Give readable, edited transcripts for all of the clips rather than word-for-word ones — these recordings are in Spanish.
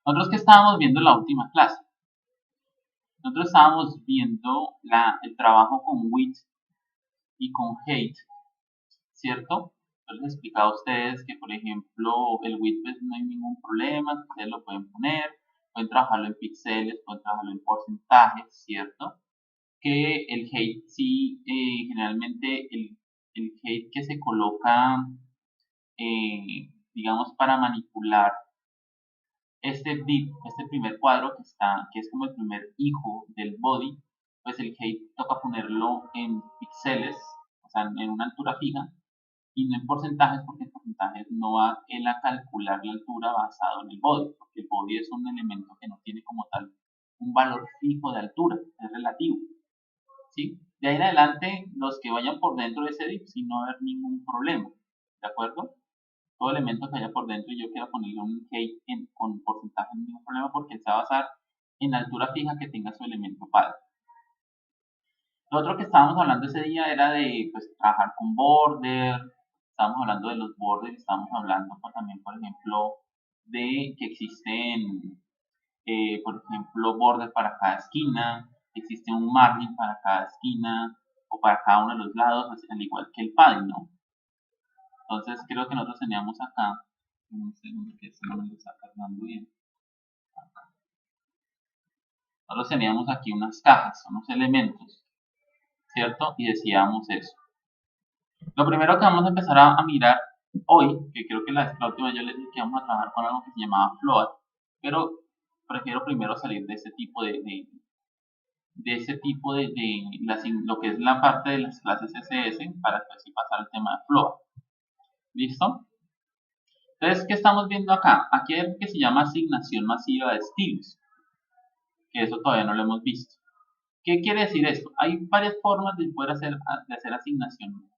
Nosotros que estábamos viendo en la última clase, nosotros estábamos viendo el trabajo con with y con hate, ¿cierto? Yo les explicaba a ustedes que, por ejemplo, el with pues, no hay ningún problema, ustedes lo pueden poner, pueden trabajarlo en píxeles, pueden trabajarlo en porcentajes, ¿cierto? Que el hate sí, generalmente el hate que se coloca, digamos, para manipular este div, este primer cuadro que es como el primer hijo del body, pues el hate toca ponerlo en píxeles, o sea, en una altura fija, y no en porcentajes, porque en porcentajes no va él a calcular la altura basado en el body, porque el body es un elemento que no tiene como tal un valor fijo de altura, es relativo, ¿sí? De ahí en adelante, los que vayan por dentro de ese div, sí no va a haber ningún problema, ¿de acuerdo? Todo elemento que haya por dentro y yo quiero ponerle un hate con porcentaje, no hay ningún problema porque se va a basar en la altura fija que tenga su elemento padre. Lo otro que estábamos hablando ese día era de pues, trabajar con border, estábamos hablando de los borders, estábamos hablando pues, también, por ejemplo, de que existen, por ejemplo, border para cada esquina, existe un margin para cada esquina o para cada uno de los lados, al igual que el padding, ¿no? Entonces creo que nosotros teníamos acá, un segundo que esto no me lo está cargando bien. Nosotros teníamos aquí unas cajas, unos elementos, ¿cierto? Y decíamos eso. Lo primero que vamos a empezar a mirar hoy, que creo que la última yo les dije que vamos a trabajar con algo que se llamaba Float, pero prefiero primero salir de ese tipo lo que es la parte de las clases SS para después pasar al tema de Float. ¿Listo? Entonces, ¿qué estamos viendo acá? Aquí hay algo que se llama asignación masiva de estilos, que eso todavía no lo hemos visto. ¿Qué quiere decir esto? Hay varias formas de poder hacer asignación,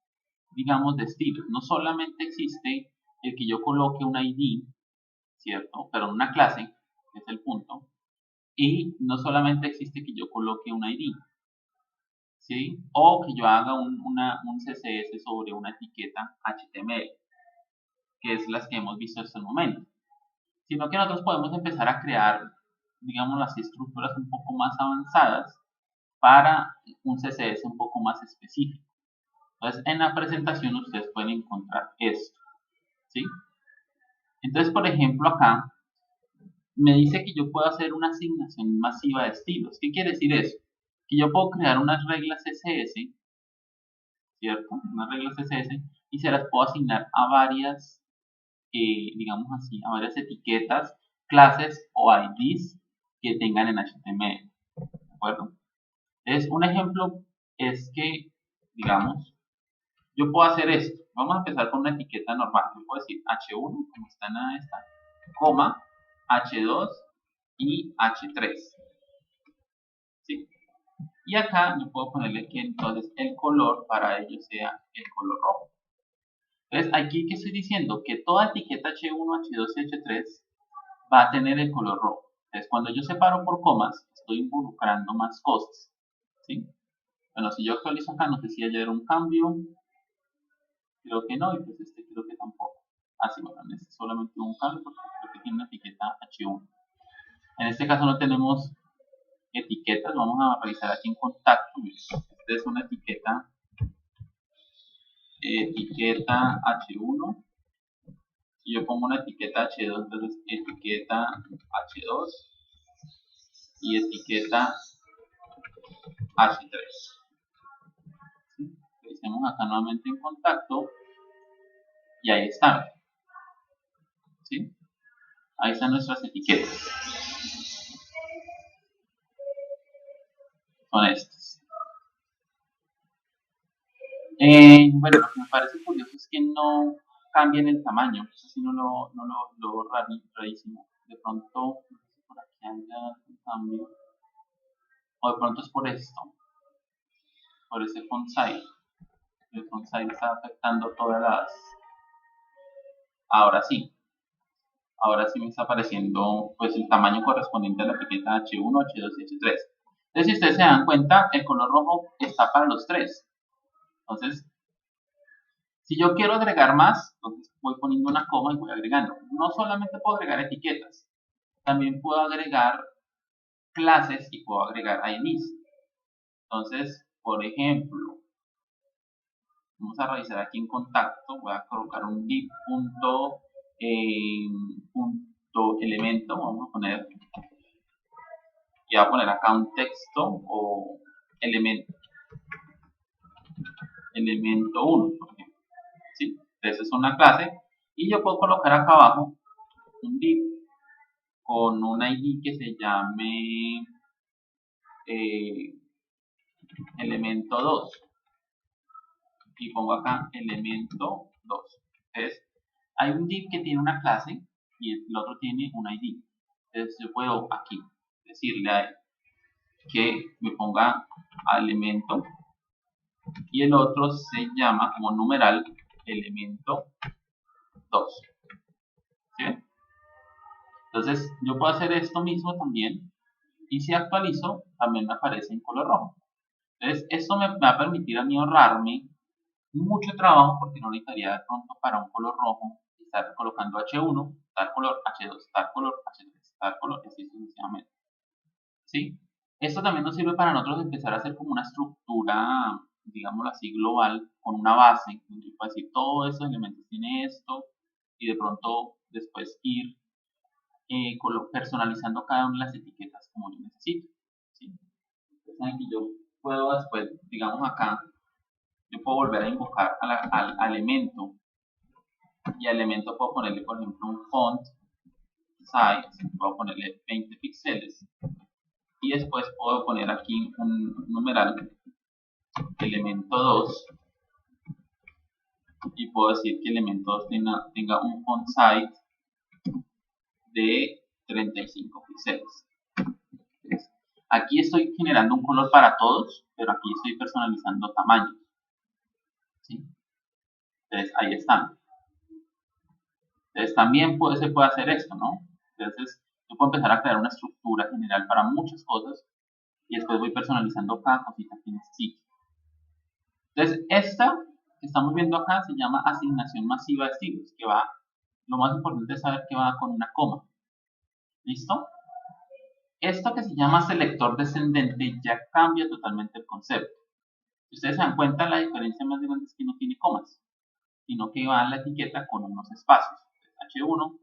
digamos, de estilos. No solamente existe el que yo coloque un ID, ¿cierto? Pero en una clase, que es el punto. Y no solamente existe que yo coloque un ID, ¿sí? O que yo haga un CSS sobre una etiqueta HTML, que es las que hemos visto hasta el momento. Sino que nosotros podemos empezar a crear, digamos, las estructuras un poco más avanzadas para un CSS un poco más específico. Entonces, en la presentación ustedes pueden encontrar esto, ¿sí? Entonces, por ejemplo, acá me dice que yo puedo hacer una asignación masiva de estilos. ¿Qué quiere decir eso? Que yo puedo crear unas reglas CSS, ¿cierto? Unas reglas CSS y se las puedo asignar a varias, digamos así, a varias etiquetas, clases o IDs que tengan en HTML, ¿de acuerdo? Entonces, un ejemplo es que, digamos, yo puedo hacer esto. Vamos a empezar con una etiqueta normal. Yo puedo decir H1, como está en esta, coma, H2 y H3. ¿Sí? Y acá yo puedo ponerle que entonces el color para ello sea el color rojo. Entonces, aquí que estoy diciendo que toda etiqueta H1, H2 y H3 va a tener el color rojo. Entonces, cuando yo separo por comas, estoy involucrando más cosas. ¿Sí? Bueno, si yo actualizo acá, no sé si haya un cambio. Creo que no, y pues este creo que tampoco. Así, bueno, en este solamente un cambio porque creo que tiene una etiqueta H1. En este caso no tenemos etiquetas, vamos a revisar aquí en contacto. Esta es una etiqueta H1. Si yo pongo una etiqueta H2, entonces etiqueta H2 y etiqueta H3. ¿Sí? Revisemos acá nuevamente en contacto y ahí están. ¿Sí? Ahí están nuestras etiquetas. Son estas. Bueno, lo que me parece curioso es que no cambien el tamaño. Eso sí no lo rarísimo. De pronto, no sé si por aquí haya un cambio. O de pronto es por esto. Por ese font size. El font size está afectando todas las. Ahora sí. Ahora sí me está apareciendo pues el tamaño correspondiente a la etiqueta H1, H2 y H3. Entonces, si ustedes se dan cuenta, el color rojo está para los tres. Entonces, si yo quiero agregar más, entonces voy poniendo una coma y voy agregando. No solamente puedo agregar etiquetas, también puedo agregar clases y puedo agregar IDs. Entonces, por ejemplo, vamos a revisar aquí en contacto, voy a colocar un div punto elemento, vamos a poner, y voy a poner acá un texto o elemento 1, por ejemplo, ¿sí? Entonces es una clase y yo puedo colocar acá abajo un div con un ID que se llame elemento 2 y pongo acá elemento 2. Entonces hay un div que tiene una clase y el otro tiene un ID. Entonces yo puedo aquí decirle a él que me ponga a elemento y el otro se llama como numeral elemento 2. ¿Sí? Entonces yo puedo hacer esto mismo también y si actualizo también me aparece en color rojo. Entonces esto me va a permitir a mí ahorrarme mucho trabajo porque no necesitaría de pronto para un color rojo estar colocando H1, tal color, H2, tal color, H3, tal color, y así sucesivamente. ¿Sí? Esto también nos sirve para nosotros empezar a hacer como una estructura, digámoslo así, global, con una base, donde yo puedo decir todos estos elementos tiene esto, y de pronto después ir personalizando cada una de las etiquetas como yo necesito. ¿Sí? Entonces aquí yo puedo después, digamos acá, yo puedo volver a invocar al elemento, y al elemento puedo ponerle, por ejemplo, un font size, puedo ponerle 20 píxeles, y después puedo poner aquí un numeral elemento 2 y puedo decir que elemento 2 tenga un font size de 35 píxeles. Aquí estoy generando un color para todos, pero aquí estoy personalizando tamaños. ¿Sí? Entonces ahí están. Entonces también se puede hacer esto, ¿no? Entonces yo puedo empezar a crear una estructura general para muchas cosas y después voy personalizando cada cosita que necesito. Entonces esta que estamos viendo acá se llama asignación masiva de estilos, que va, lo más importante es saber que va con una coma. ¿Listo? Esto que se llama selector descendente ya cambia totalmente el concepto. Si ustedes se dan cuenta, la diferencia más grande es que no tiene comas, sino que va en la etiqueta con unos espacios. H1,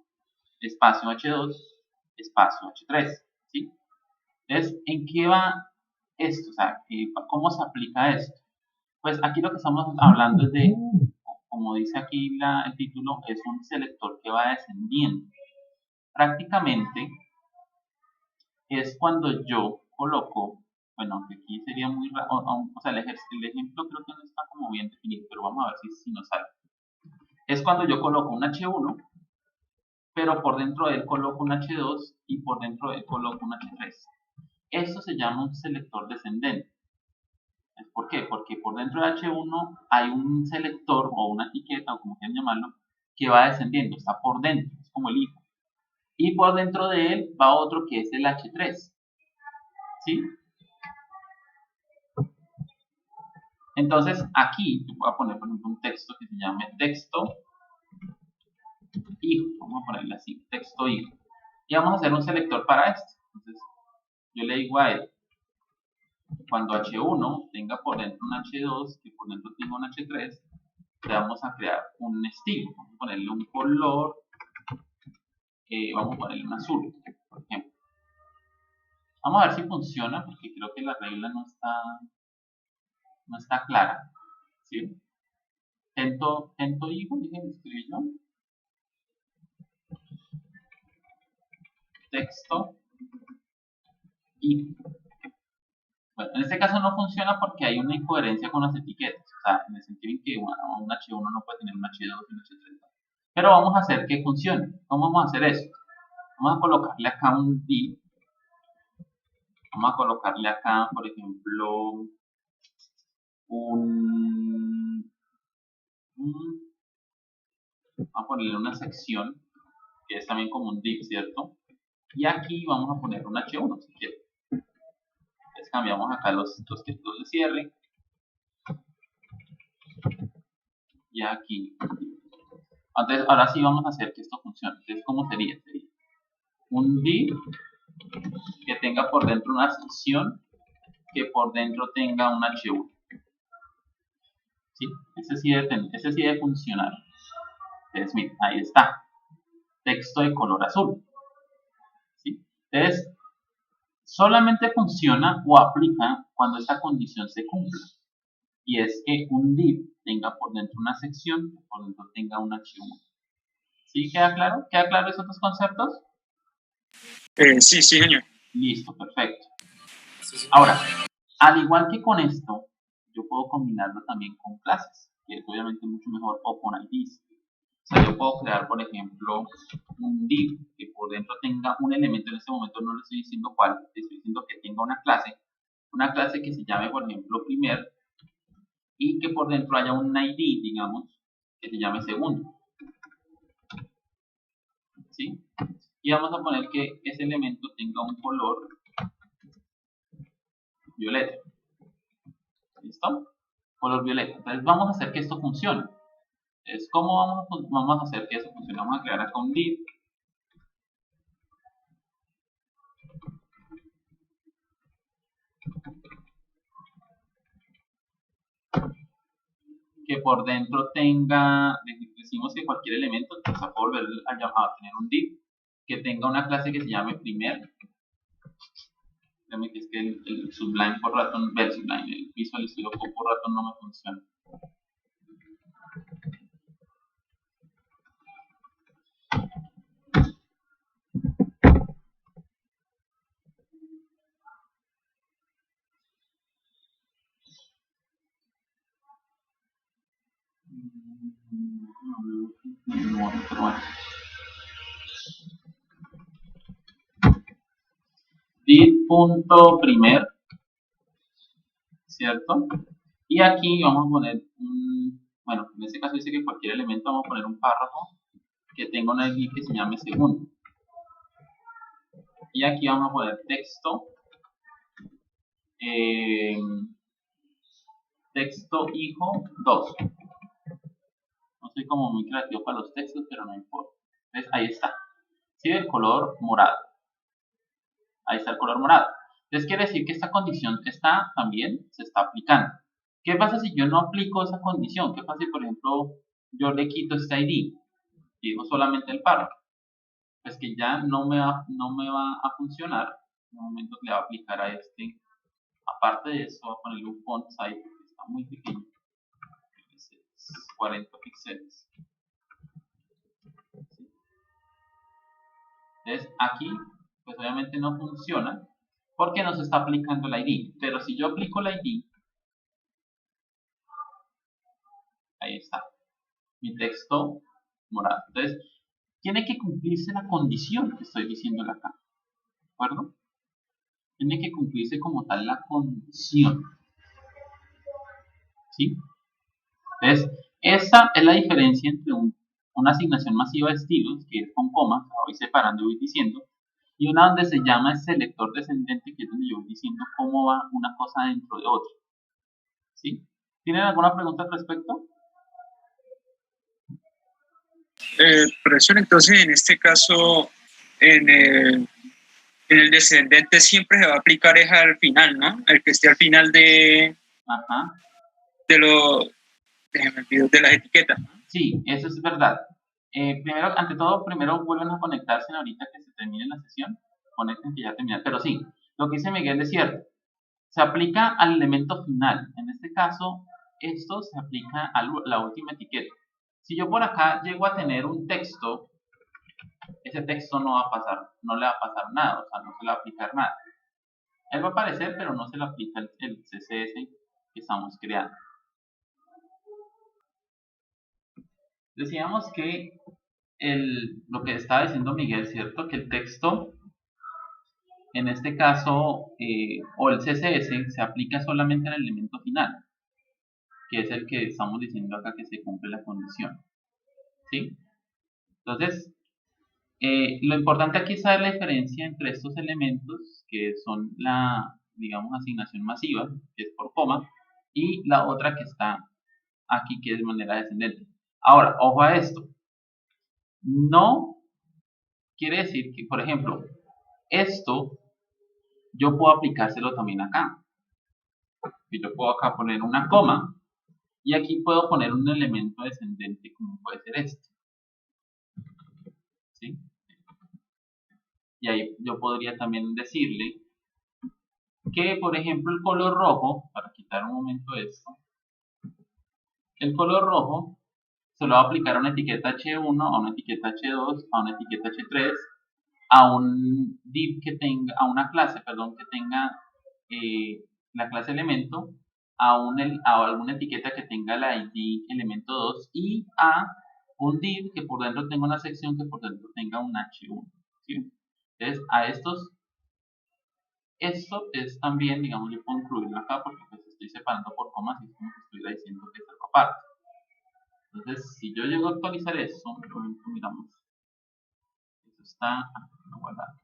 espacio H2, espacio H3. ¿Sí? Entonces, ¿en qué va esto? O sea, ¿cómo se aplica esto? Pues aquí lo que estamos hablando es de, como dice aquí el título, es un selector que va descendiendo. Prácticamente es cuando yo coloco, bueno, aunque aquí sería muy raro, o sea, el ejemplo creo que no está como bien definido, pero vamos a ver si nos sale. Es cuando yo coloco un H1, pero por dentro de él coloco un H2 y por dentro de él coloco un H3. Esto se llama un selector descendente. ¿Por qué? Porque por dentro de H1 hay un selector o una etiqueta, o como quieran llamarlo, que va descendiendo, está por dentro, es como el hijo. Y por dentro de él va otro que es el H3. ¿Sí? Entonces aquí yo voy a poner por ejemplo un texto que se llame texto hijo. Vamos a ponerle así, texto hijo. Y vamos a hacer un selector para esto. Entonces yo le digo a él, cuando H1 tenga por dentro un H2, que por dentro tenga un H3, le vamos a crear un estilo. Vamos a ponerle un color, vamos a ponerle un azul, por ejemplo. Vamos a ver si funciona, porque creo que la regla no está clara. ¿Sí? Tento hijo, déjenme escribir yo. Texto hijo. Bueno, en este caso no funciona porque hay una incoherencia con las etiquetas. O sea, en el sentido en que un H1 no puede tener un H2 y un H3. Pero vamos a hacer que funcione. ¿Cómo vamos a hacer esto? Vamos a colocarle acá un div. Vamos a colocarle acá, por ejemplo, vamos a ponerle una sección, que es también como un div, ¿cierto? Y aquí vamos a poner un H1, si quieren. Entonces cambiamos acá los títulos de cierre. Y aquí. Entonces, ahora sí vamos a hacer que esto funcione. Entonces, ¿cómo sería? un div que tenga por dentro una sección que por dentro tenga un h1. ¿Sí? Ese sí debe funcionar. Entonces, miren, ahí está. Texto de color azul. ¿Sí? Entonces, solamente funciona o aplica cuando esta condición se cumpla. Y es que un div tenga por dentro una sección que por dentro tenga un h1. ¿Sí? ¿Queda claro? ¿Queda claro esos dos conceptos? Sí, sí, señor. Listo, perfecto. Ahora, al igual que con esto, yo puedo combinarlo también con clases, que es obviamente mucho mejor, o con IDs. O sea, yo puedo crear, por ejemplo, un div que por dentro tenga un elemento, en este momento no le estoy diciendo cuál, estoy diciendo que tenga una clase que se llame, por ejemplo, primer, y que por dentro haya un ID, digamos, que se llame segundo. ¿Sí? Y vamos a poner que ese elemento tenga un color violeta. ¿Listo? Color violeta. Entonces vamos a hacer que esto funcione. Entonces, ¿cómo vamos a hacer que eso funcione? Vamos a crear acá un div que por dentro tenga, decimos que cualquier elemento, entonces a volver a tener un div que tenga una clase que se llame primer. Déjame que es que el Sublime por ratón, el Sublime, el Visual Studio Code por ratón no me funciona. No, pero bueno. Div.primer, ¿cierto? Y aquí vamos a poner bueno, en este caso dice que cualquier elemento vamos a poner un párrafo que tenga una ID que se llame segundo. Y aquí vamos a poner texto, texto hijo 2. No soy como muy creativo para los textos, pero no importa. Entonces ahí está. ¿Sí? El color morado. Ahí está el color morado. Entonces quiere decir que esta condición también se está aplicando. ¿Qué pasa si yo no aplico esa condición? ¿Qué pasa si, por ejemplo, yo le quito este ID y digo solamente el párrafo? Pues que ya no me va a funcionar. En un momento le va a aplicar a este. Aparte de eso, voy a ponerle un font size porque está muy pequeño. 40 píxeles. Entonces aquí, pues obviamente no funciona porque no se está aplicando el ID. Pero si yo aplico el ID, ahí está, mi texto morado. Entonces, tiene que cumplirse la condición que estoy diciéndole acá. ¿De acuerdo? Tiene que cumplirse como tal la condición. ¿Sí? Entonces, esa es la diferencia entre una asignación masiva de estilos, que es con comas, la voy separando y voy diciendo, y una donde se llama selector descendente, que es donde yo voy diciendo cómo va una cosa dentro de otra. ¿Sí? ¿Tienen alguna pregunta al respecto? Profesor, entonces en este caso, en el descendente siempre se va a aplicar es al final, ¿no? El que esté al final Ajá. de las etiquetas. Sí, eso es verdad. Primero, ante todo, primero vuelven a conectarse ahorita que se termine la sesión. Conecten que ya termina. Pero sí, lo que dice Miguel es cierto. Se aplica al elemento final. En este caso, esto se aplica a la última etiqueta. Si yo por acá llego a tener un texto, ese texto no va a pasar, no le va a pasar nada, o sea, no se le va a aplicar nada. Él va a aparecer, pero no se le aplica el CSS que estamos creando. Decíamos que lo que estaba diciendo Miguel, ¿cierto? Que el texto, en este caso, o el CSS, se aplica solamente al elemento final, que es el que estamos diciendo acá que se cumple la condición. ¿Sí? Entonces, lo importante aquí es saber la diferencia entre estos elementos, que son la, digamos, asignación masiva, que es por coma, y la otra que está aquí, que es de manera descendente. Ahora, ojo a esto. No Quiere decir que, por ejemplo, esto yo puedo aplicárselo también acá. Y yo puedo acá poner una coma y aquí puedo poner un elemento descendente como puede ser este. ¿Sí? Y ahí yo podría también decirle que, por ejemplo, el color rojo, para quitar un momento esto, el color rojo se lo va a aplicar a una etiqueta H1, a una etiqueta H2, a una etiqueta H3, a un div que tenga, a una clase, perdón, que tenga la clase elemento, a alguna etiqueta que tenga la id elemento 2 y a un div que por dentro tenga una sección que por dentro tenga un H1. ¿Sí? Entonces, a esto es también, digamos, yo puedo incluirlo acá porque pues estoy separando por comas y es como si estuviera diciendo que es algo aparte. Entonces, si yo llego a actualizar eso, por ejemplo, miramos, eso está guardado.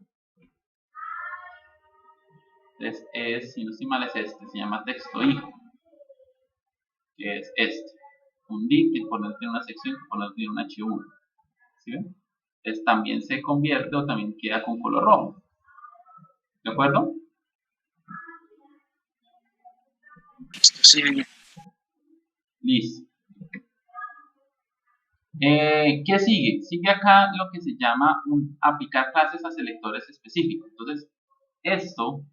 Entonces, si no estoy mal, es este, se llama texto hijo, que es este. Un div que por dentro tiene una sección, que por dentro tiene un H1. ¿Sí ven? Entonces, también se convierte o también queda con color rojo. ¿De acuerdo? Sí. Listo. ¿Qué sigue? Sigue acá lo que se llama aplicar clases a selectores específicos. Entonces, esto,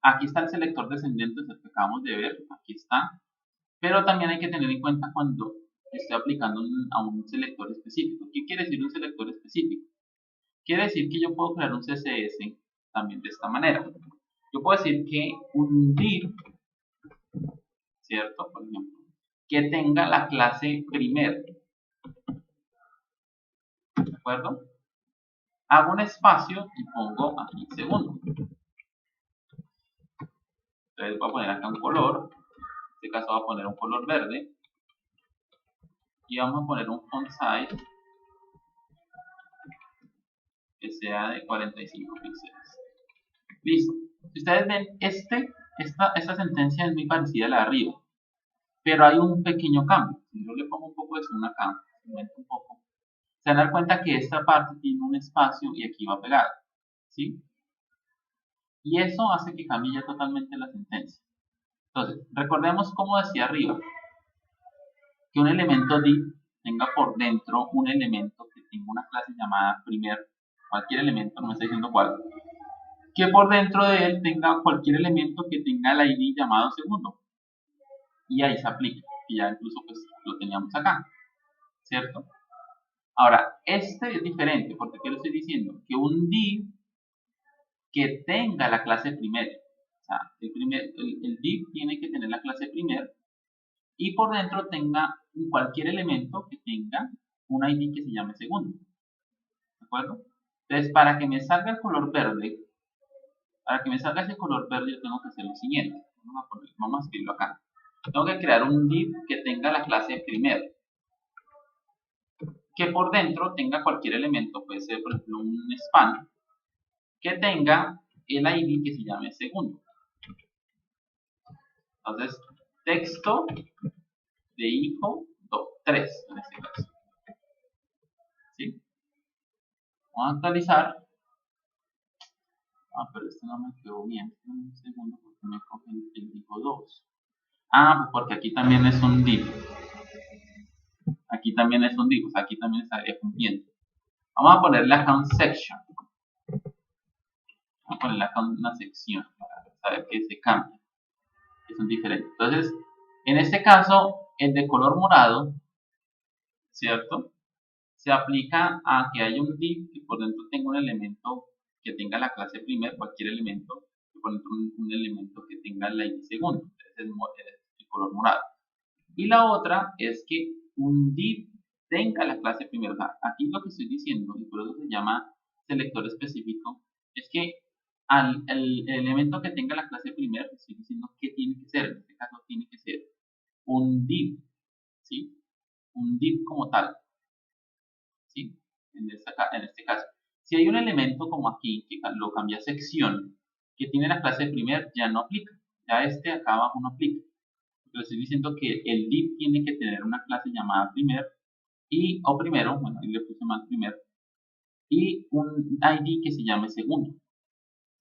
aquí está el selector descendente, el que acabamos de ver, aquí está. Pero también hay que tener en cuenta cuando estoy aplicando a un selector específico. ¿Qué quiere decir un selector específico? Quiere decir que yo puedo crear un CSS también de esta manera. Yo puedo decir que un div, ¿cierto? Por ejemplo, que tenga la clase primer. ¿De acuerdo? Hago un espacio y pongo aquí segundo. Entonces voy a poner acá un color. En este caso voy a poner un color verde. Y vamos a poner un font size que sea de 45 píxeles. Listo. Si ustedes ven, esta sentencia es muy parecida a la de arriba. Pero hay un pequeño cambio. Si yo le pongo un poco de zoom acá, aumento un poco, se van a dar cuenta que esta parte tiene un espacio y aquí va pegado. ¿Sí? Y eso hace que cambie ya totalmente la sentencia. Entonces, recordemos como decía arriba, que un elemento div tenga por dentro un elemento que tenga una clase llamada primer, cualquier elemento, no me está diciendo cuál, que por dentro de él tenga cualquier elemento que tenga el id llamado segundo. Y ahí se aplica, y ya incluso pues lo teníamos acá, ¿cierto? Ahora, este es diferente, porque ¿qué le estoy diciendo? Que un div que tenga la clase primer, o sea, el div tiene que tener la clase primer y por dentro tenga cualquier elemento que tenga un id que se llame segundo, ¿de acuerdo? Entonces, para que me salga el color verde, para que me salga ese color verde, yo tengo que hacer lo siguiente. Vamos a escribirlo acá. Tengo que crear un div que tenga la clase primer, que por dentro tenga cualquier elemento, puede ser por ejemplo un span, que tenga el id que se llame segundo. Entonces, texto de hijo 3 en este caso. ¿Sí? Vamos a actualizar. Pero este no me quedó bien. Un segundo porque me coge el hijo 2. Pues porque aquí también es un div. Aquí también es un div, o sea, aquí también estaría cumpliendo. Vamos a ponerle acá un section. Vamos a ponerle acá una sección para saber que se cambia, que son diferentes. Entonces, en este caso, el de color morado, ¿cierto? Se aplica a que haya un div que por dentro tenga un elemento que tenga la clase primer, cualquier elemento, que por dentro un elemento que tenga la id segundo. Entonces, es el color morado. Y la otra es que un div tenga la clase primero. O sea, aquí lo que estoy diciendo, y por eso se llama selector específico, es que el elemento que tenga la clase primero, estoy diciendo que tiene que ser. En este caso tiene que ser un div, ¿sí? Un div como tal, ¿sí? En este caso. Si hay un elemento como aquí, que lo cambia a sección, que tiene la clase primer, ya no aplica. Ya este acá abajo no aplica. Pero estoy diciendo que el div tiene que tener una clase llamada primer o primero, bueno, ahí le puse mal primero, y un ID que se llame segundo. ¿De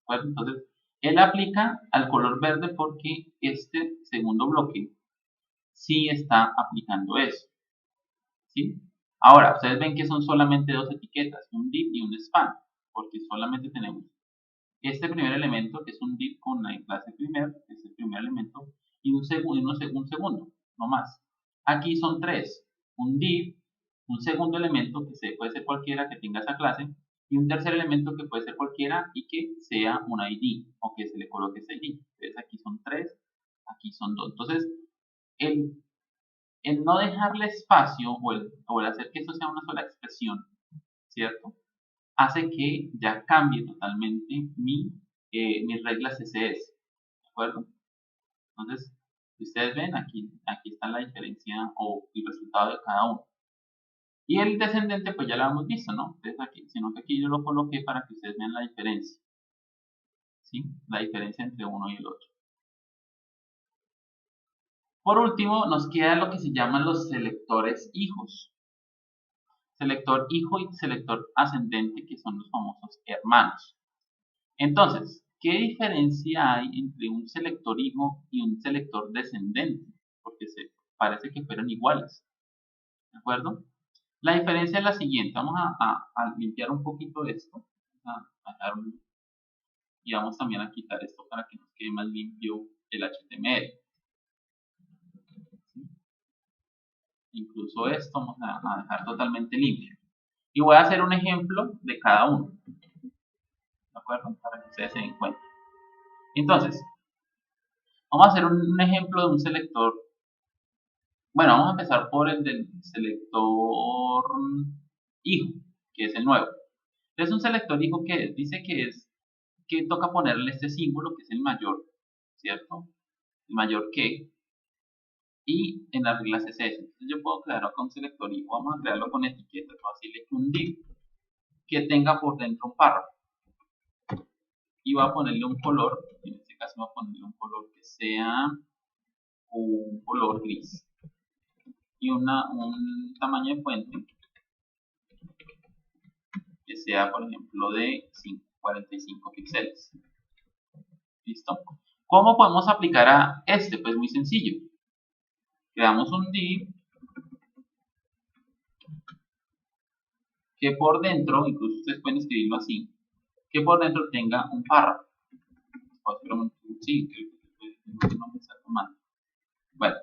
acuerdo? Entonces, él aplica al color verde porque este segundo bloque sí está aplicando eso. ¿Sí? Ahora, ustedes ven que son solamente dos etiquetas, un div y un span, porque solamente tenemos este primer elemento, que es un div con la clase primer, que es el primer elemento, y un segundo, no más. Aquí son tres, un div, un segundo elemento, que puede ser cualquiera que tenga esa clase, y un tercer elemento que puede ser cualquiera y que sea un ID, o que se le coloque ese ID. Entonces aquí son tres, aquí son dos. Entonces, el no dejarle espacio o el hacer que eso sea una sola expresión, ¿cierto? Hace que ya cambie totalmente mis reglas CSS, ¿de acuerdo? Entonces, si ustedes ven, aquí está la diferencia o el resultado de cada uno. Y el descendente, pues ya lo hemos visto, ¿no? Entonces aquí, sino que aquí yo lo coloqué para que ustedes vean la diferencia, ¿sí? La diferencia entre uno y el otro. Por último, nos queda lo que se llaman los selectores hijos. Selector hijo y selector ascendente, que son los famosos hermanos. Entonces, ¿qué diferencia hay entre un selector hijo y un selector descendente? Porque parece que fueron iguales, ¿de acuerdo? La diferencia es la siguiente. Vamos a limpiar un poquito esto. Y vamos también a quitar esto para que nos quede más limpio el HTML. ¿Sí? Incluso esto vamos a dejar totalmente limpio. Y voy a hacer un ejemplo de cada uno, ¿de acuerdo? Para que ustedes se den cuenta. Entonces, vamos a hacer un ejemplo de un selector. Bueno, vamos a empezar por el del selector hijo, que es el nuevo. Es un selector hijo que dice que toca ponerle este símbolo, que es el mayor, ¿cierto? El mayor que, y en las reglas CSS. Entonces yo puedo crear acá un selector hijo, vamos a crearlo con etiquetas, voy a decirle que un div que tenga por dentro un párrafo. Y voy a ponerle un color, en este caso voy a ponerle un color que sea un color gris. Y un tamaño de fuente que sea, por ejemplo, de 45 píxeles. ¿Listo? ¿Cómo podemos aplicar a este? Pues muy sencillo. Creamos un div que por dentro, incluso ustedes pueden escribirlo así, que por dentro tenga un párrafo. Sí, creo que no me está tomando. Bueno,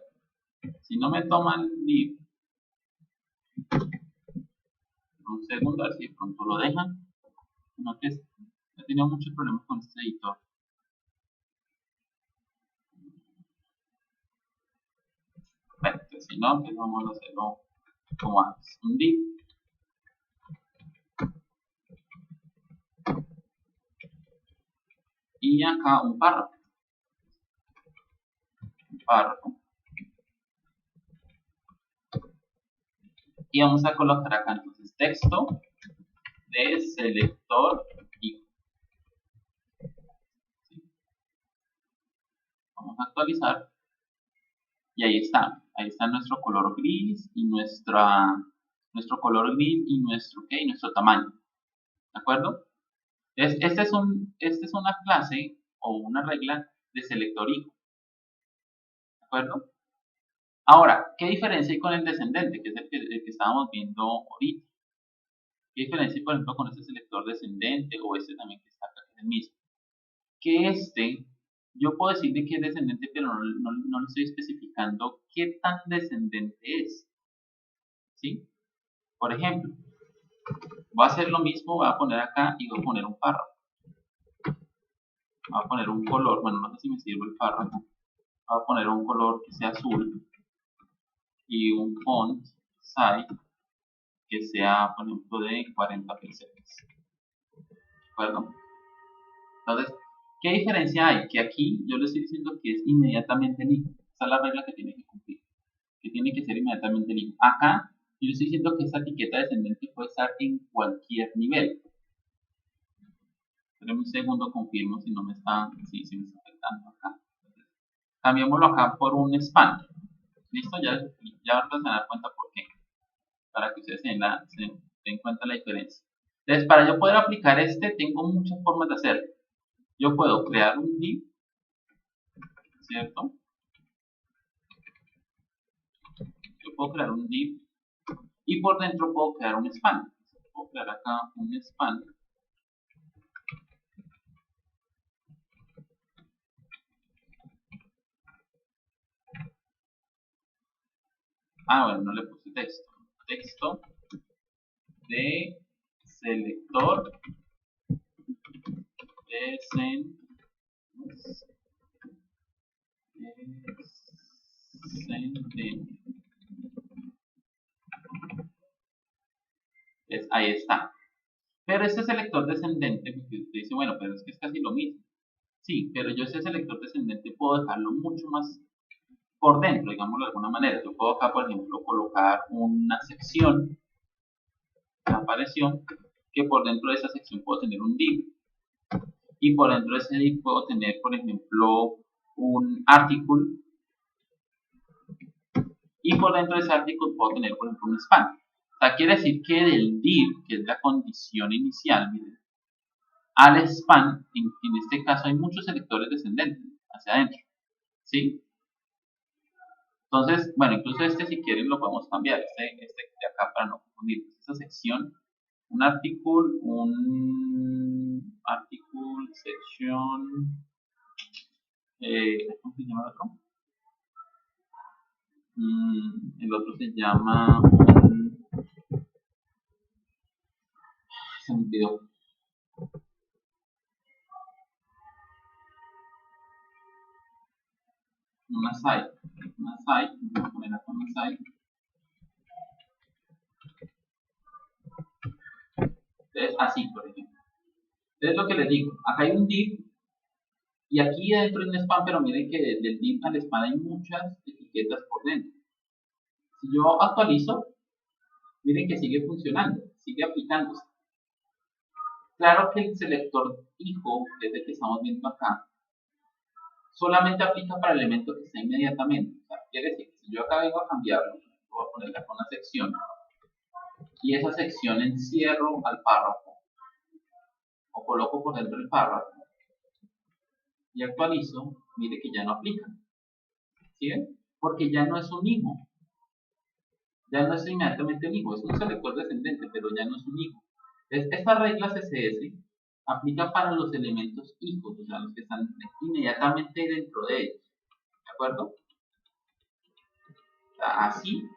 si no me toma el div, un segundo, a ver si de pronto lo dejan. No, que he tenido muchos problemas con este editor. Bueno, que si no, pues vamos a hacerlo como antes. Un div y acá un párrafo. Y vamos a colocar acá entonces texto de selector hijo. ¿Sí? Vamos a actualizar y ahí está nuestro color gris y nuestro color gris y nuestro tamaño, ¿de acuerdo? Entonces, esta es una clase o una regla de selector hijo, ¿de acuerdo? Ahora, ¿qué diferencia hay con el descendente, que es el que estábamos viendo ahorita? ¿Qué diferencia hay, por ejemplo, con este selector descendente o este también que está acá, que es el mismo? Que yo puedo decirle que es descendente, pero no le estoy especificando qué tan descendente es, ¿sí? Por ejemplo, voy a hacer lo mismo, voy a poner acá y voy a poner un párrafo. Voy a poner un color, bueno, no sé si me sirve el párrafo. Voy a poner un color que sea azul y un font size que sea, por ejemplo, de 40 píxeles. ¿De acuerdo? Entonces, ¿qué diferencia hay? Que aquí yo le estoy diciendo que es inmediatamente limpio. Esa es la regla que tiene que cumplir, que tiene que ser inmediatamente limpio. Acá yo le estoy diciendo que esta etiqueta descendente puede estar en cualquier nivel. Esperen un segundo, confirmo si no me está, si me está afectando acá. Entonces, cambiémoslo acá por un span. ¿Listo? Ya ahorita se van a dar cuenta por qué. para que ustedes se den cuenta la diferencia. Entonces, para yo poder aplicar tengo muchas formas de hacerlo. Yo puedo crear un div, ¿cierto? Yo puedo crear un div y por dentro puedo crear un span. Puedo crear acá un span. Bueno, no le puse texto. Texto de selector descendente. Ahí está. Pero este selector descendente, porque usted dice, bueno, pero es que es casi lo mismo. Sí, pero yo ese selector descendente puedo dejarlo mucho más por dentro, digámoslo de alguna manera. Yo puedo acá, por ejemplo, colocar una sección que apareció, que por dentro de esa sección puedo tener un div. Y por dentro de ese div puedo tener, por ejemplo, un article. Y por dentro de ese article puedo tener, por ejemplo, un span. O sea, quiere decir que del div, que es la condición inicial, miren, al span, en este caso hay muchos selectores descendentes hacia adentro. ¿Sí? Entonces, bueno, incluso si quieren lo podemos cambiar, este de acá para no confundir. Esta sección, un article, sección, ¿cómo se llama el otro? El otro se llama, se me olvidó. Una site, voy a poner acá una site. Entonces, así, por ejemplo. Entonces, lo que les digo, acá hay un div, y aquí adentro hay un span, pero miren que del div al span hay muchas etiquetas por dentro. Si yo actualizo, miren que sigue funcionando, sigue aplicándose. Claro que el selector hijo, que es el que estamos viendo acá, solamente aplica para el elemento que está inmediatamente. O sea, quiere decir que si yo acá vengo a cambiarlo, voy a ponerle acá una sección, y esa sección encierro al párrafo, o coloco por dentro el párrafo, y actualizo, mire que ya no aplica. ¿Sí ven? Porque ya no es un hijo. Ya no es inmediatamente un hijo, es un selector descendente, pero ya no es un hijo. Estas reglas CSS aplican para los elementos hijos, o sea, los que están inmediatamente dentro de ellos. ¿De acuerdo? Así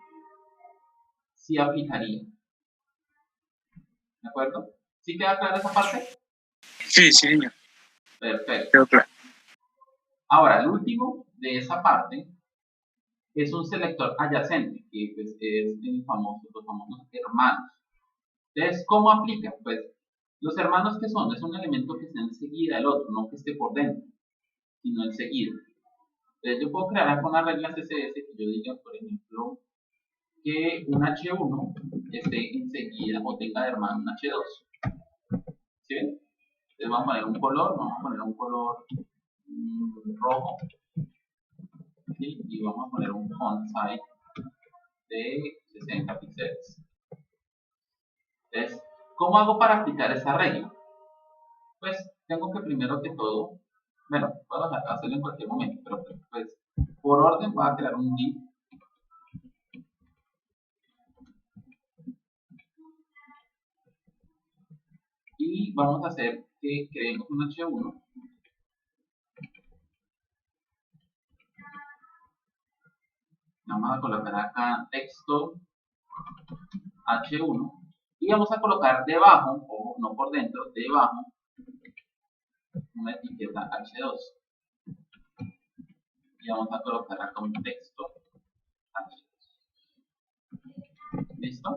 sí aplicaría. ¿De acuerdo? ¿Sí queda clara esa parte? Sí, sí, señor. Perfecto. Quedó claro. Ahora, el último de esa parte es un selector adyacente, que pues, es los famosos hermanos. Entonces, ¿cómo aplica? Pues, los hermanos que son, es un elemento que está enseguida del otro, no que esté por dentro, sino enseguida. Entonces, yo puedo crear acá una regla CSS que yo diga, por ejemplo, que un H1 esté enseguida o tenga de hermano un H2. ¿Sí ven? Entonces, vamos a poner un color, rojo. ¿Sí? Y vamos a poner un font size de 60 píxeles. Entonces, ¿cómo hago para aplicar esa regla? Pues tengo que primero que todo, bueno, puedo hacerlo en cualquier momento, pero pues por orden voy a crear un div. Y vamos a hacer que creemos un H1. Vamos a colocar acá texto H1 y vamos a colocar debajo, o no por dentro, debajo, una etiqueta H2 y vamos a colocar acá un texto H2. ¿Listo?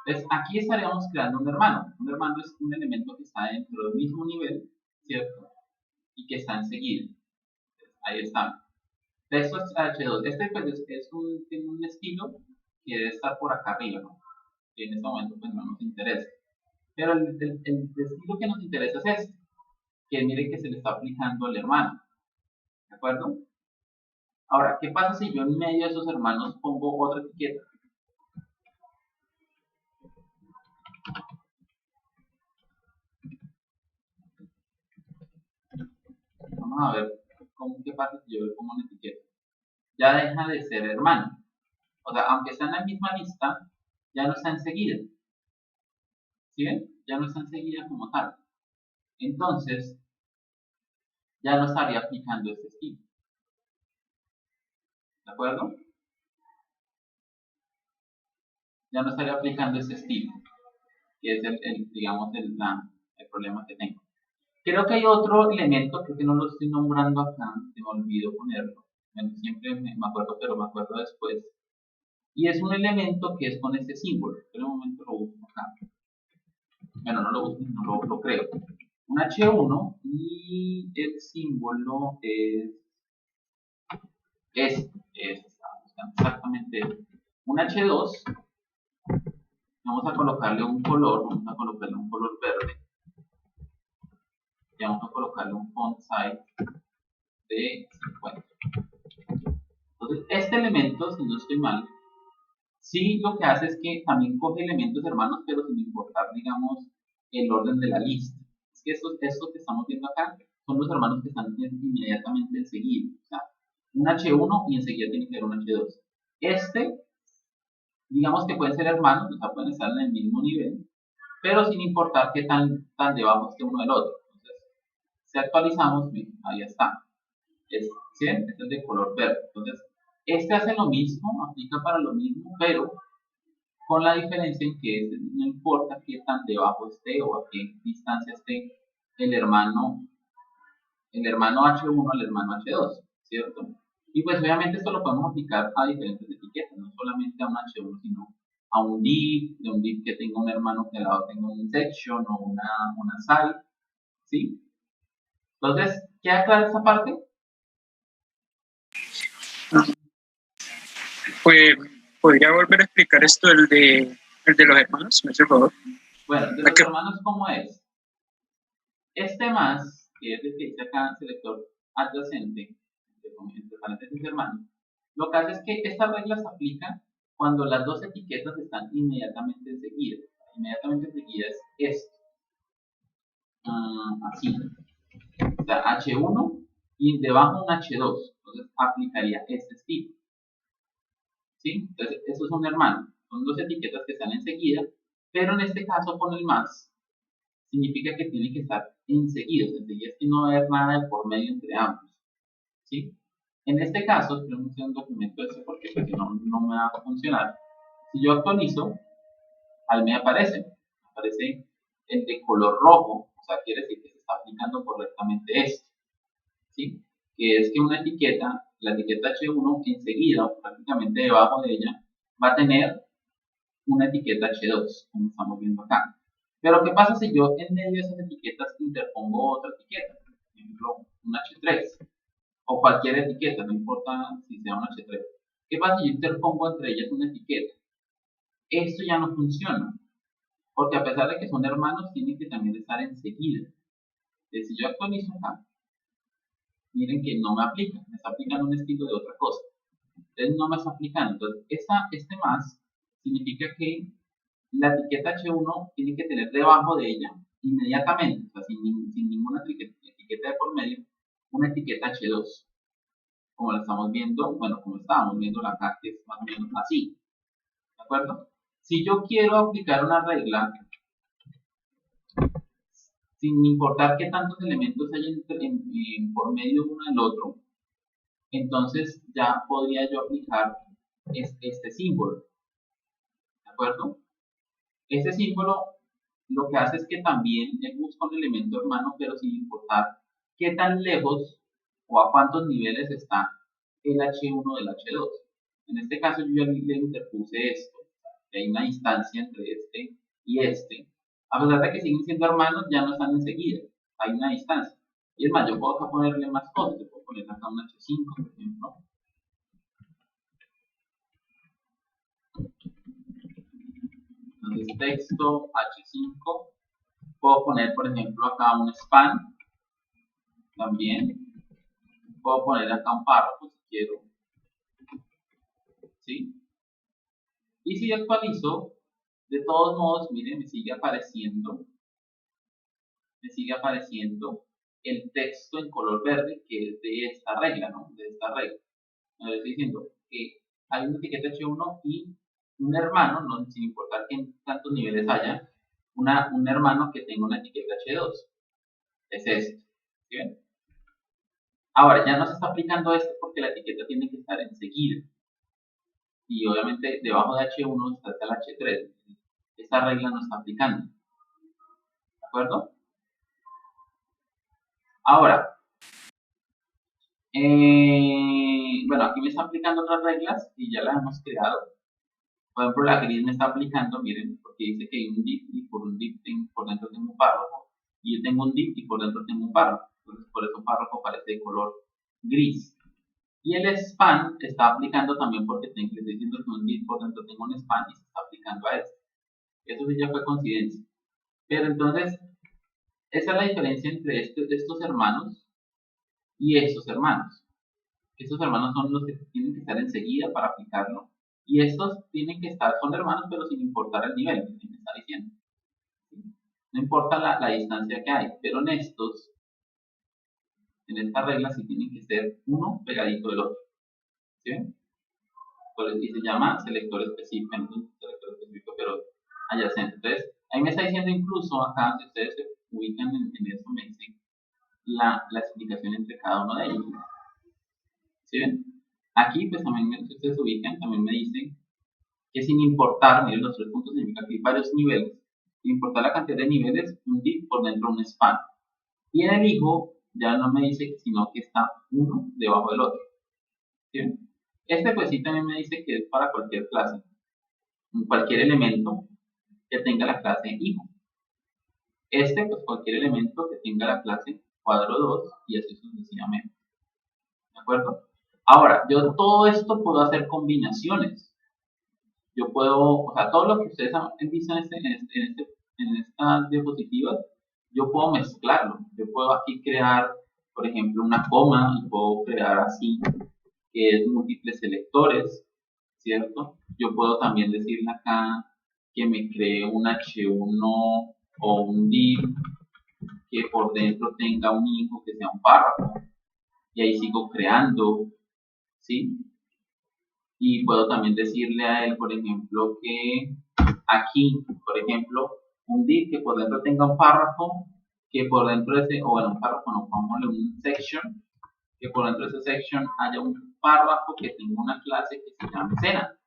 Entonces aquí estaríamos creando un hermano. Un hermano es un elemento que está dentro del mismo nivel, ¿cierto? Y que está enseguida. Entonces, ahí está. Texto H2. Pues, tiene un estilo que debe estar por acá arriba, ¿no? Que en este momento pues no nos interesa. Pero el estilo que nos interesa es este, que mire que se le está aplicando al hermano. ¿De acuerdo? Ahora, ¿qué pasa si yo en medio de esos hermanos pongo otra etiqueta? Vamos a ver qué pasa si yo le pongo una etiqueta. Ya deja de ser hermano. O sea, aunque está en la misma lista, ya no está enseguida. ¿Sí ven? Ya no está enseguida como tal. Entonces, ya no estaría aplicando este estilo. ¿De acuerdo? Ya no estaría aplicando ese estilo, que es digamos, el problema que tengo. Creo que hay otro elemento, creo que no lo estoy nombrando acá, se me olvidó ponerlo. Bueno, siempre me acuerdo, pero me acuerdo después. Y es un elemento que es con este símbolo. En un momento lo busco acá. Bueno, no lo busco, no lo creo. Un H1 y el símbolo es estamos buscando exactamente un H2. Vamos a colocarle un color, vamos a colocarle un color verde. Y vamos a colocarle un font size de 50. Entonces, este elemento, si no estoy mal, sí lo que hace es que también coge elementos hermanos, pero sin importar, digamos, el orden de la lista. Es que estos que estamos viendo acá son los hermanos que están inmediatamente enseguida. O sea, un H1 y enseguida tiene que haber un H2. Digamos que pueden ser hermanos, o sea, pueden estar en el mismo nivel, pero sin importar qué tan debajo esté uno del otro. Entonces, si actualizamos, ahí está. ¿Sí? Este es de color verde. Entonces, este hace lo mismo, aplica para lo mismo, pero con la diferencia en que no importa qué tan debajo esté o a qué distancia esté el hermano H1 al hermano H2, ¿cierto? Y pues obviamente esto lo podemos aplicar a diferentes etiquetas, no solamente a un H1, sino a un div, de un div que tenga un hermano que al lado tenga un section o una side, ¿sí? Entonces, ¿queda clara esta parte? Pues, ¿podría volver a explicar esto, el de los hermanos? ¿Me hace el favor? Bueno, de los hermanos, ¿cómo es? Este más, que es el que dice acá, selector adyacente, entre paréntesis hermano, lo que hace es que esta regla se aplica cuando las dos etiquetas están inmediatamente enseguida. Inmediatamente enseguida es esto. Así. O sea, H1 y debajo un H2. Entonces aplicaría este estilo. ¿Sí? Entonces, eso es un hermano. Son dos etiquetas que están enseguida, pero en este caso con el más significa que tiene que estar enseguidos. Enseguida es que no va a haber nada de por medio entre ambos. ¿Sí? En este caso, quiero mostrar un documento de eso porque pues, no me va a funcionar. Si yo actualizo, ahí me aparece el de color rojo, o sea, quiere decir que se está aplicando correctamente esto, ¿sí? Que es que una etiqueta, la etiqueta H1, enseguida o prácticamente debajo de ella, va a tener una etiqueta H2, como estamos viendo acá. Pero, ¿qué pasa si yo en medio de esas etiquetas interpongo otra etiqueta? Por ejemplo, un H3 o cualquier etiqueta, no importa si sea un H3. ¿Qué pasa si yo interpongo entre ellas una etiqueta? Esto ya no funciona, porque a pesar de que son hermanos, tienen que también estar enseguida. Entonces, si yo actualizo acá, miren que no me aplica, me está aplicando un estilo de otra cosa. Entonces no me está aplicando. Entonces, este más significa que la etiqueta H1 tiene que tener debajo de ella, inmediatamente, o sea, sin ninguna etiqueta de por medio, una etiqueta H2. Como la estamos viendo, bueno, como estábamos viendo acá, que es más o menos así. ¿De acuerdo? Si yo quiero aplicar una regla, sin importar qué tantos elementos hay por medio uno del otro, entonces ya podría yo aplicar este símbolo. ¿De acuerdo? Ese símbolo lo que hace es que también busca un elemento hermano, pero sin importar qué tan lejos o a cuántos niveles está el H1 del H2. En este caso yo ya le interpuse esto, que hay una distancia entre este y este. A pesar de que siguen siendo hermanos, ya no están enseguida, hay una distancia. Y es más, yo puedo acá ponerle más cosas, yo puedo poner acá un H5, por ejemplo. Entonces texto H5, puedo poner por ejemplo acá un span, también puedo poner acá un párrafo si quiero, ¿sí? Y si actualizo, De todos modos, miren, me sigue apareciendo el texto en color verde que es de esta regla, ¿no? De esta regla. Entonces estoy diciendo que hay una etiqueta H1 y un hermano, ¿no? Sin importar que tantos niveles haya, un hermano que tenga una etiqueta H2. Es esto. ¿Sí ven? Ahora, ya no se está aplicando esto porque la etiqueta tiene que estar enseguida. Y obviamente debajo de H1 está el H3. Esta regla no está aplicando. ¿De acuerdo? Ahora, bueno, aquí me está aplicando otras reglas y ya las hemos creado. Por ejemplo, la gris me está aplicando, miren, porque dice que hay un div y por un div por dentro tengo un párrafo. Y yo tengo un div y por dentro tengo un párrafo. Entonces, por eso un párrafo parece de color gris. Y el span está aplicando también porque estoy diciendo que un div por dentro tengo un span y se está aplicando a esto. Eso sí ya fue coincidencia. Pero entonces, esa es la diferencia entre estos hermanos y estos hermanos. Estos hermanos son los que tienen que estar enseguida para aplicarlo. Y estos tienen que estar, son hermanos, pero sin importar el nivel que me está diciendo. No importa la distancia que hay, pero en esta regla sí tienen que ser uno pegadito del otro. ¿Sí? Y se llama selector específico, pero adyacente. Entonces, ahí me está diciendo incluso acá, si ustedes se ubican en eso, me dicen la explicación entre cada uno de ellos. ¿Sí ven? Aquí, pues también, si ustedes se ubican, también me dicen que sin importar, miren, los 3 puntos significa que hay varios niveles, sin importar la cantidad de niveles, un div por dentro de un span. Y en el hijo ya no me dice sino que está uno debajo del otro. ¿Sí? Este pues sí también me dice que es para cualquier clase, cualquier elemento que tenga la clase hijo. Este pues cualquier elemento que tenga la clase cuadro 2 y así sucesivamente. ¿De acuerdo? Ahora, yo todo esto puedo hacer combinaciones. Yo puedo, o sea, todo lo que ustedes han visto en estas diapositivas, yo puedo mezclarlo. Yo puedo aquí crear, por ejemplo, una coma y puedo crear así, que es múltiples selectores, ¿cierto? Yo puedo también decirle acá que me cree un H1 o un div que por dentro tenga un hijo que sea un párrafo. Y ahí sigo creando, ¿sí? Y puedo también decirle a él, por ejemplo, que aquí, por ejemplo, un div que por dentro tenga un párrafo, que por dentro de ese, o bueno, un párrafo, no, pongámosle un section, que por dentro de ese section haya un párrafo que tenga una clase que se llame escena.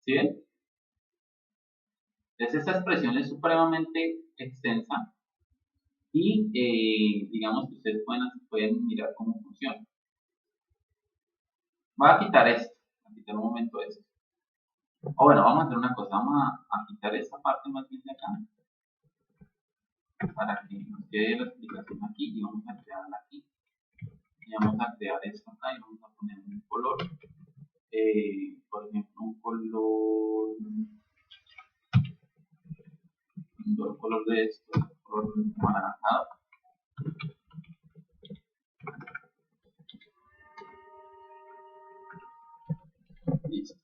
¿Sí ven? Entonces esta expresión es supremamente extensa y digamos que ustedes pueden mirar cómo funciona. Voy a quitar esto, voy a quitar un momento esto. O bueno, vamos a hacer una cosa, vamos a quitar esta parte más bien de acá para que nos quede la explicación aquí y vamos a crearla aquí. Y vamos a crear esto acá y vamos a poner un color, por ejemplo, un color de esto, color anaranjado. Listo.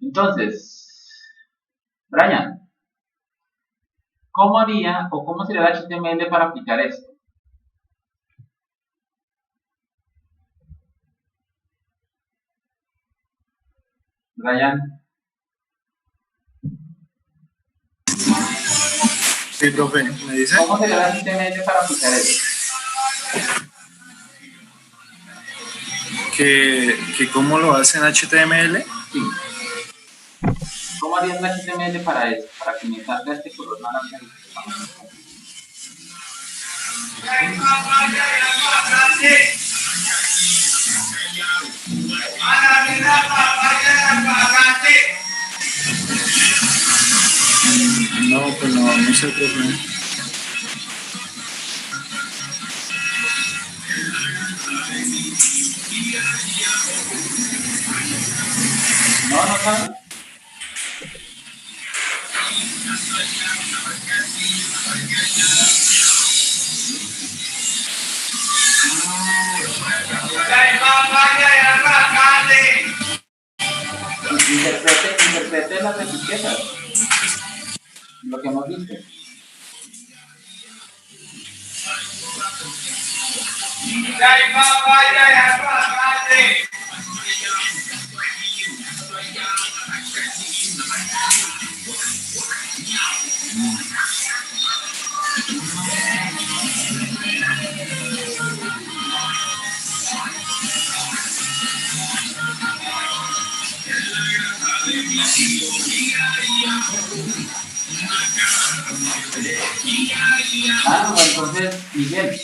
Entonces, Brian, ¿cómo haría o cómo sería el HTML para aplicar esto? Brian. Sí, profe, ¿me dice? ¿Cómo sería el HTML para aplicar esto? ¿Que cómo lo hace en HTML? Sí. ¿Cómo haría el HTML para esto? Para que me salga este color naranja. No, pues no sé, profe. ¿No saben? Interprete Ah, no, entonces, Miguel.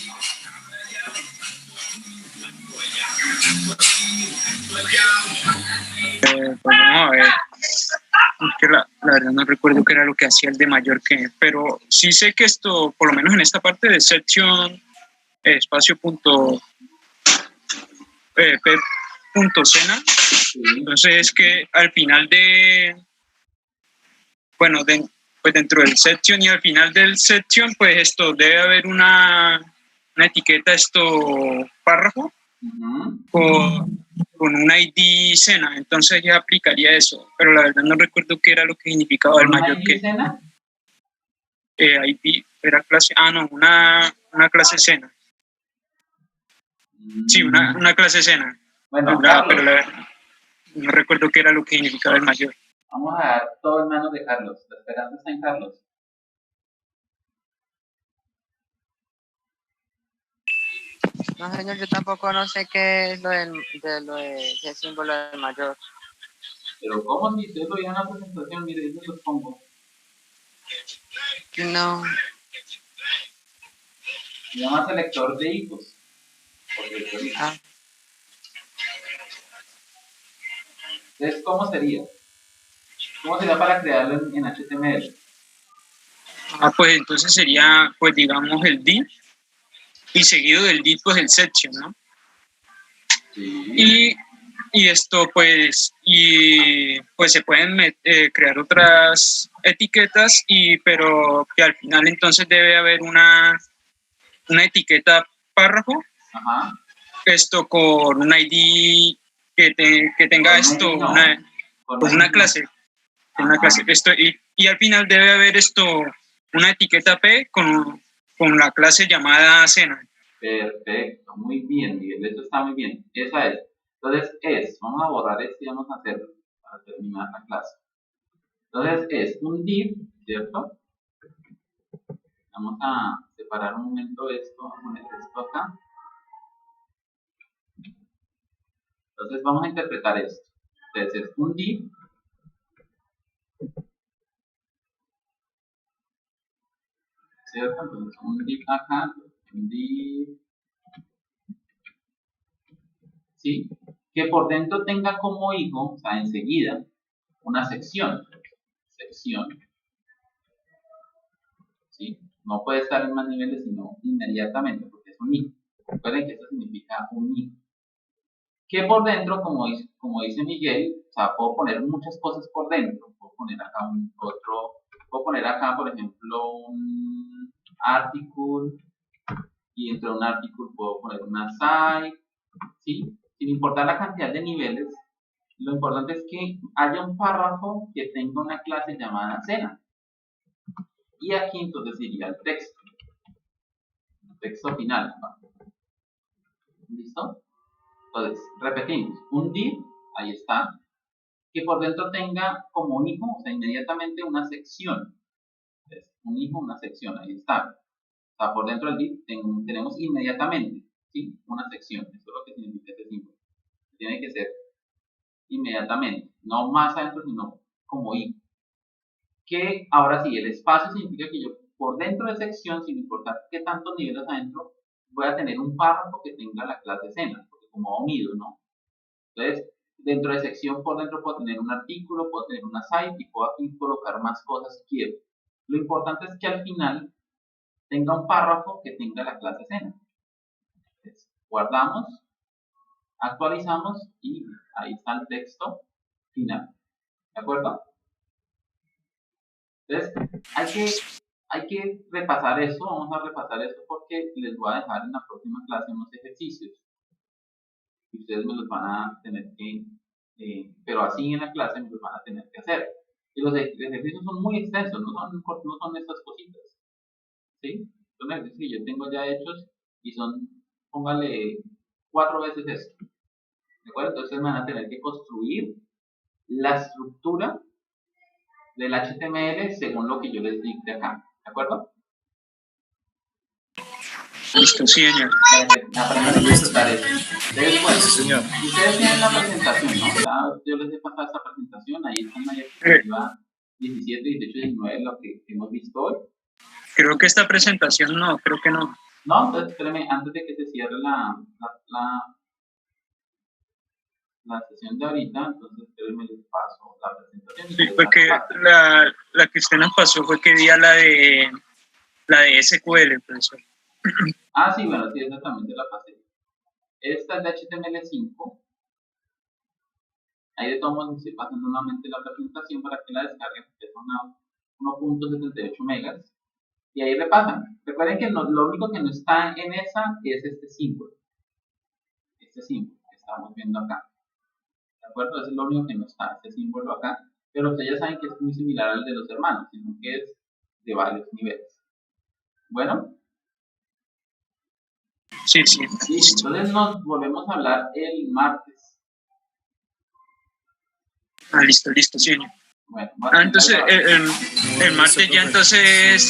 Pues vamos a ver. Es que la verdad no recuerdo qué era lo que hacía el de mayor que, pero sí sé que esto, por lo menos en esta parte de section espacio punto p punto cena, Sí. entonces es que al final de, bueno, pues dentro del section y al final del section, pues esto debe haber una etiqueta, esto párrafo, con un ID cena, entonces ya aplicaría eso, pero la verdad no recuerdo qué era lo que significaba el mayor que. Cena? ID era clase, no, una clase cena. Sí, una clase cena. Bueno, Pero no recuerdo qué era lo que significaba el mayor. Vamos a dar todo en manos de Carlos. La esperanza está en Carlos. No, señor, yo tampoco no sé qué es lo de ese símbolo del mayor. Pero ¿cómo si ustedes lo vieron en la presentación? Mire, yo se los pongo. No. Se llama selector de hijos. Entonces, ¿cómo sería? ¿Cómo sería para crearlo en HTML? Pues entonces sería, pues digamos, el div, y seguido del div, pues el section, ¿no? Sí. Y esto, pues se pueden crear otras etiquetas, pero que al final entonces debe haber una etiqueta párrafo. Ajá. Esto con un ID que tenga esto, una clase. Una clase. Esto, y al final debe haber esto, una etiqueta P con la clase llamada cena. Perfecto, muy bien, Miguel, eso está muy bien. Esa es. Entonces vamos a borrar esto y vamos a hacer para terminar la clase. Entonces es un div, ¿cierto? Vamos a separar un momento esto, vamos a poner esto acá. Entonces vamos a interpretar esto. Entonces es un div. ¿Cierto? Entonces un div acá, un div. ¿Sí? Que por dentro tenga como hijo, o sea, enseguida, una sección. ¿Sí? No puede estar en más niveles, sino inmediatamente, porque es un hijo. Recuerden que esto significa un hijo. Que por dentro, como dice Miguel, o sea, puedo poner muchas cosas por dentro. Puedo poner acá puedo poner acá, por ejemplo, un article, y dentro de un article puedo poner una site, ¿sí? Sin importar la cantidad de niveles, lo importante es que haya un párrafo que tenga una clase llamada cena. Y aquí entonces iría el texto. El texto final. ¿Listo? Entonces, repetimos. Un div, ahí está, que por dentro tenga como hijo, o sea, inmediatamente una sección. Entonces, un hijo, una sección, ahí está. O sea, por dentro del div tenemos inmediatamente, ¿sí? Una sección. Eso es lo que significa este símbolo. Tiene que ser inmediatamente, no más adentro, sino como hijo. Que ahora sí, el espacio significa que yo por dentro de sección, sin importar qué tantos niveles adentro, voy a tener un párrafo que tenga la clase cena, porque como va unido, ¿no? Entonces, dentro de sección por dentro puedo tener un artículo, puedo tener una site y puedo aquí colocar más cosas si quiero. Lo importante es que al final tenga un párrafo que tenga la clase cena. Entonces, guardamos, actualizamos y ahí está el texto final. ¿De acuerdo? Entonces, hay que repasar eso, vamos a repasar eso porque les voy a dejar en la próxima clase unos ejercicios. Y ustedes me los van a tener que, pero así en la clase me los van a tener que hacer. Y los ejercicios son muy extensos, no son estas cositas. ¿Sí? Son ejercicios que yo tengo ya hechos y son póngale 4 veces esto. ¿De acuerdo? Entonces van a tener que construir la estructura del HTML según lo que yo les dicte acá. ¿De acuerdo? Listo, sí, señor. Aprendan a ejecutar eso. Entonces, bueno, Sí, señor. ustedes tienen la presentación, ¿no? Yo les he pasado esta presentación, ahí están la diapositiva 17, 18 y 19, lo que hemos visto hoy. Creo que esta presentación no, creo que no. No, entonces espérenme, antes de que se cierre la sesión de ahorita, entonces espérenme, les paso la presentación. Sí, porque la que usted nos pasó fue que día la de SQL, profesor. Ah, sí, bueno, sí, exactamente la pasé. Esta es de HTML5. Ahí de todos modos estoy pasando nuevamente la presentación para que la descarguen, que son 1.78 megas. Y ahí repasan. Recuerden que lo único que no está en esa es este símbolo. Este símbolo que estamos viendo acá. ¿De acuerdo? Ese es lo único que no está, este símbolo acá. Pero ustedes ya saben que es muy similar al de los hermanos, sino que es de varios niveles. Bueno. Sí, sí. Listo. Entonces nos volvemos a hablar el martes. Ah, listo, sí, señor. Bueno, entonces el martes ya entonces